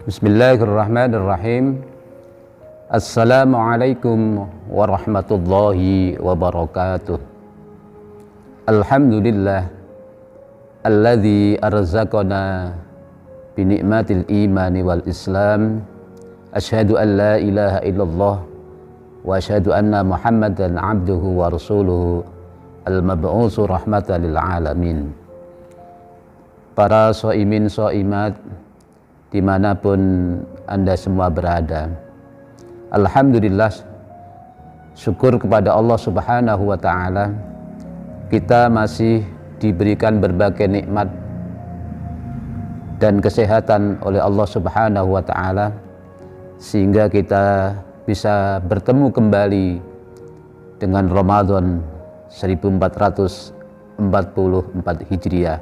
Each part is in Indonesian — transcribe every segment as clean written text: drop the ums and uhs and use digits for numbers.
Bismillahirrahmanirrahim. Assalamualaikum warahmatullahi wabarakatuh. Alhamdulillah alladzi arzaqana bi ni'matil imani wal islam. Asyhadu an la ilaha illallah wa asyhadu anna Muhammadan abduhu wa rasuluhu al-mab'utsu rahmatan lil alamin. Para shaimin shaimat dimanapun Anda semua berada, alhamdulillah, syukur kepada Allah Subhanahu wa ta'ala, kita masih diberikan berbagai nikmat dan kesehatan oleh Allah Subhanahu wa ta'ala, sehingga kita bisa bertemu kembali dengan Ramadan 1444 Hijriah.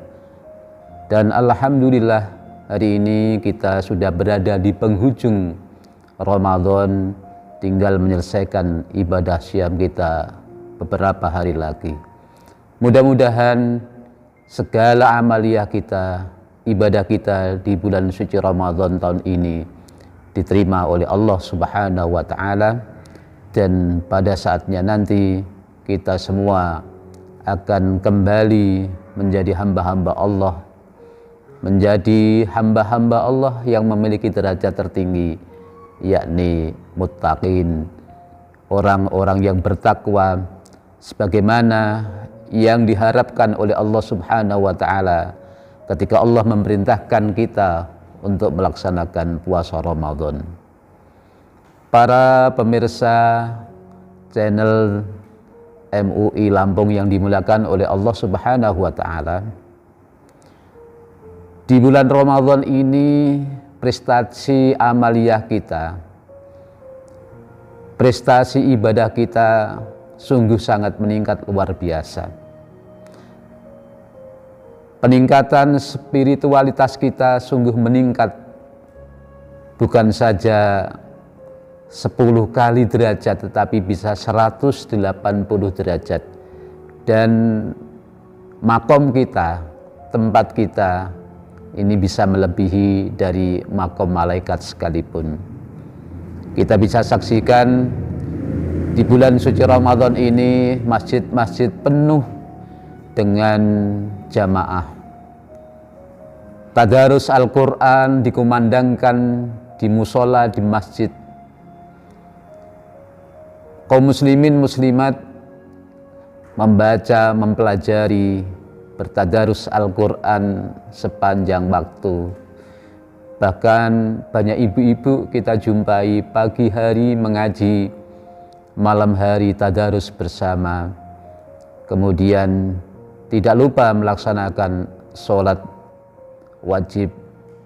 Dan alhamdulillah, hari ini kita sudah berada di penghujung Ramadan, tinggal menyelesaikan ibadah syam kita beberapa hari lagi. Mudah-mudahan segala amaliyah kita, ibadah kita di bulan suci Ramadan tahun ini diterima oleh Allah Subhanahu wa ta'ala, dan pada saatnya nanti kita semua akan kembali menjadi hamba-hamba Allah, menjadi hamba-hamba Allah yang memiliki derajat tertinggi, yakni muttaqin, orang-orang yang bertakwa, sebagaimana yang diharapkan oleh Allah Subhanahu wa ta'ala ketika Allah memerintahkan kita untuk melaksanakan puasa Ramadan. Para pemirsa channel MUI Lampung yang dimuliakan oleh Allah Subhanahu wa ta'ala, di bulan Ramadan ini prestasi amaliyah kita, prestasi ibadah kita sungguh sangat meningkat luar biasa. Peningkatan spiritualitas kita sungguh meningkat, bukan saja 10 kali derajat, tetapi bisa 180 derajat. Dan makom kita, tempat kita, ini bisa melebihi dari makom malaikat sekalipun. Kita bisa saksikan di bulan suci Ramadan ini masjid-masjid penuh dengan jamaah. Tadarus Al-Quran dikumandangkan di musola, di masjid. Kaum muslimin muslimat membaca, mempelajari, bertadarus Al-Quran sepanjang waktu. Bahkan banyak ibu-ibu kita jumpai pagi hari mengaji, malam hari tadarus bersama. Kemudian tidak lupa melaksanakan sholat wajib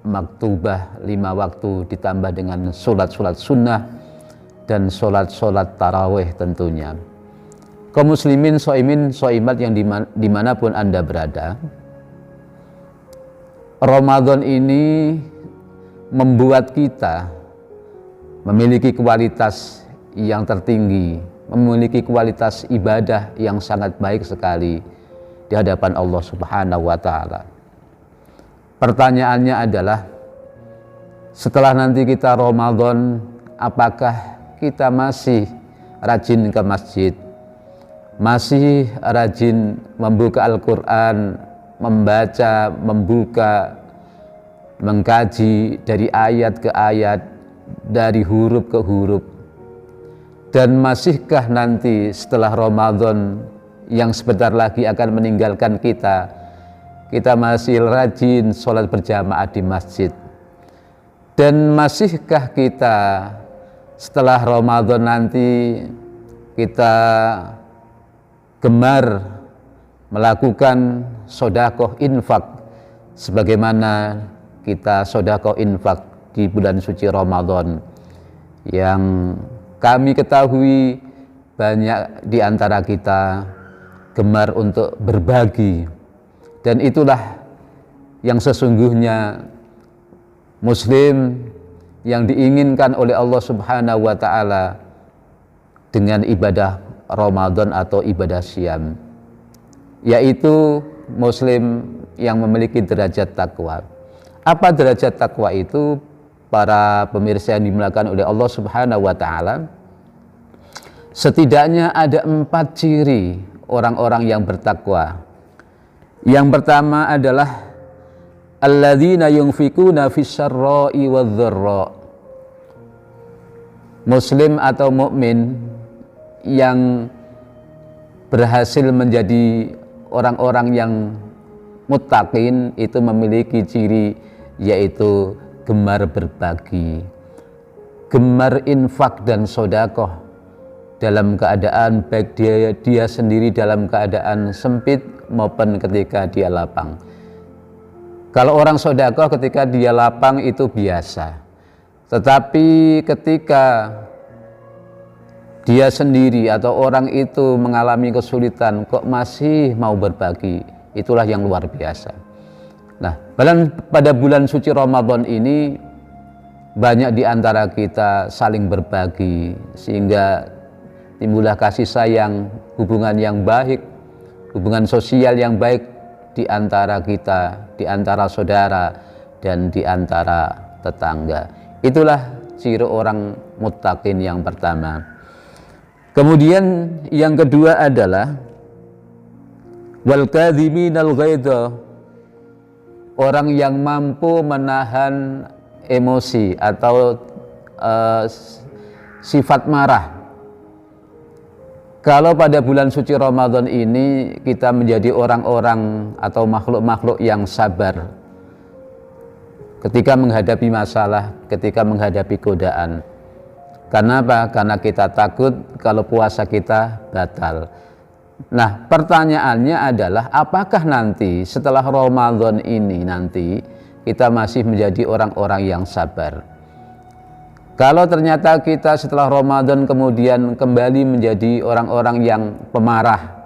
maktubah 5 waktu, ditambah dengan sholat-sholat sunnah dan sholat-sholat tarawih tentunya. Kaum muslimin, shaimin, shaimat yang dimanapun Anda berada, Ramadan ini membuat kita memiliki kualitas yang tertinggi, memiliki kualitas ibadah yang sangat baik sekali di hadapan Allah Subhanahu wa ta'ala. Pertanyaannya adalah, setelah nanti kita Ramadan, apakah kita masih rajin ke masjid, masih rajin membuka Al-Quran, membaca, membuka, mengkaji dari ayat ke ayat, dari huruf ke huruf? Dan masihkah nanti setelah Ramadan yang sebentar lagi akan meninggalkan kita, kita masih rajin sholat berjamaah di masjid? Dan masihkah kita setelah Ramadan nanti kita gemar melakukan sodakoh infak sebagaimana kita sodakoh infak di bulan suci Ramadan, yang kami ketahui banyak di antara kita gemar untuk berbagi, dan itulah yang sesungguhnya muslim yang diinginkan oleh Allah Subhanahu wa ta'ala dengan ibadah Ramadan atau ibadah syam, yaitu muslim yang memiliki derajat takwa. Apa derajat takwa itu? para pemirsa yang dimuliakan oleh Allah Subhanahu wa taala, setidaknya ada 4 ciri orang-orang yang bertakwa. Yang pertama adalah alladzina yunfikuna fisyarra'i wadh-dharra. Muslim atau mukmin yang berhasil menjadi orang-orang yang muttaqin itu memiliki ciri, yaitu gemar berbagi, gemar infak dan sedekah dalam keadaan baik dia sendiri dalam keadaan sempit maupun ketika dia lapang. Kalau orang sedekah ketika dia lapang itu biasa, tetapi ketika dia sendiri atau orang itu mengalami kesulitan kok masih mau berbagi, itulah yang luar biasa. Nah, pada bulan suci Ramadan ini banyak di antara kita saling berbagi sehingga timbullah kasih sayang, hubungan yang baik, hubungan sosial yang baik di antara kita, di antara saudara dan di antara tetangga. Itulah ciri orang muttaqin yang pertama. Kemudian yang kedua adalah wal kadhiminal ghaidha, orang yang mampu menahan emosi atau sifat marah. Kalau pada bulan suci Ramadan ini kita menjadi orang-orang atau makhluk-makhluk yang sabar ketika menghadapi masalah, ketika menghadapi godaan. Karena apa? Karena kita takut kalau puasa kita batal. Nah, pertanyaannya adalah apakah nanti setelah Ramadan ini nanti kita masih menjadi orang-orang yang sabar? Kalau ternyata kita setelah Ramadan kemudian kembali menjadi orang-orang yang pemarah,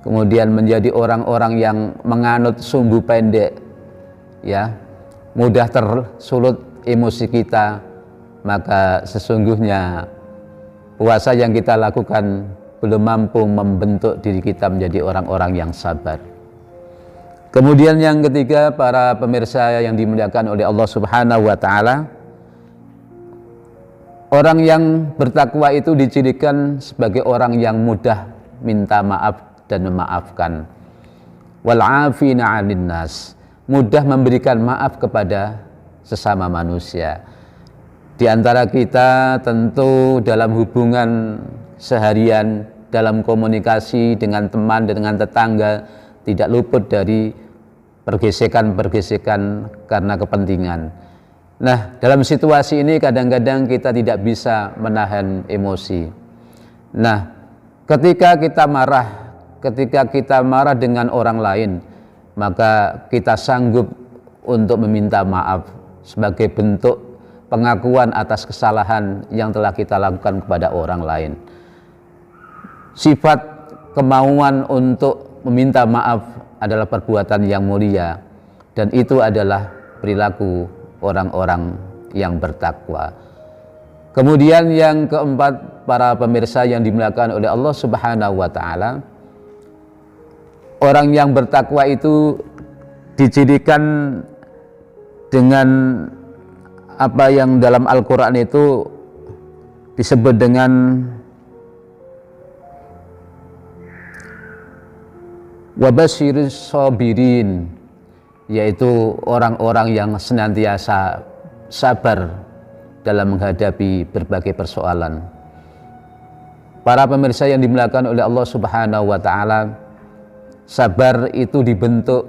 kemudian menjadi orang-orang yang menganut sumbu pendek, ya, mudah tersulut emosi kita, maka sesungguhnya puasa yang kita lakukan belum mampu membentuk diri kita menjadi orang-orang yang sabar. Kemudian yang ketiga, para pemirsa yang dimuliakan oleh Allah Subhanahu wa taala, orang yang bertakwa itu dicirikan sebagai orang yang mudah minta maaf dan memaafkan. Wal 'afina 'anil nas, mudah memberikan maaf kepada sesama manusia. Di antara kita tentu dalam hubungan seharian, dalam komunikasi dengan teman dan dengan tetangga tidak luput dari pergesekan-pergesekan karena kepentingan. Nah, dalam situasi ini kadang-kadang kita tidak bisa menahan emosi. Nah, ketika kita marah dengan orang lain, maka kita sanggup untuk meminta maaf sebagai bentuk pengakuan atas kesalahan yang telah kita lakukan kepada orang lain. Sifat kemauan untuk meminta maaf adalah perbuatan yang mulia, dan itu adalah perilaku orang-orang yang bertakwa. Kemudian yang keempat, para pemirsa yang dimuliakan oleh Allah Subhanahu wa taala, orang yang bertakwa itu dicirikan dengan apa yang dalam Al-Quran itu disebut dengan wabasyiris sabirin, yaitu orang-orang yang senantiasa sabar dalam menghadapi berbagai persoalan. Para pemirsa yang dimuliakan oleh Allah Subhanahu wa taala, sabar itu dibentuk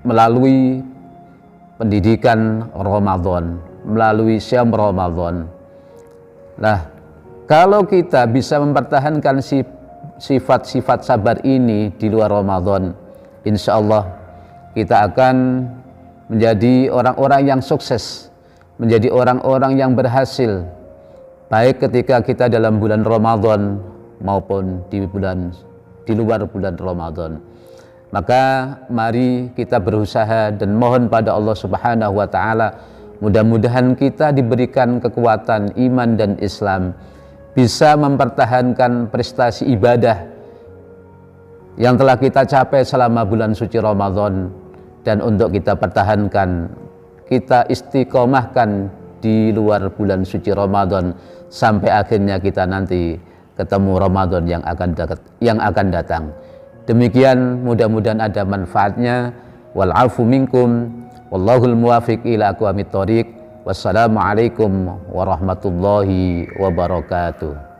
melalui pendidikan Ramadan, melalui syam Ramadan. Nah, kalau kita bisa mempertahankan sifat-sifat sabar ini di luar Ramadan, insya Allah kita akan menjadi orang-orang yang sukses, menjadi orang-orang yang berhasil, baik ketika kita dalam bulan Ramadan maupun di luar bulan Ramadan. Maka mari kita berusaha dan mohon pada Allah Subhanahu wa taala, mudah-mudahan kita diberikan kekuatan iman dan Islam, bisa mempertahankan prestasi ibadah yang telah kita capai selama bulan suci Ramadan, dan untuk kita pertahankan, kita istiqomahkan di luar bulan suci Ramadan sampai akhirnya kita nanti ketemu Ramadan yang akan datang. Demikian, mudah-mudahan ada manfaatnya. Wal afu minkum wallahul muwafiq ila aqwamit thoriq. Wassalamualaikum warahmatullahi wabarakatuh.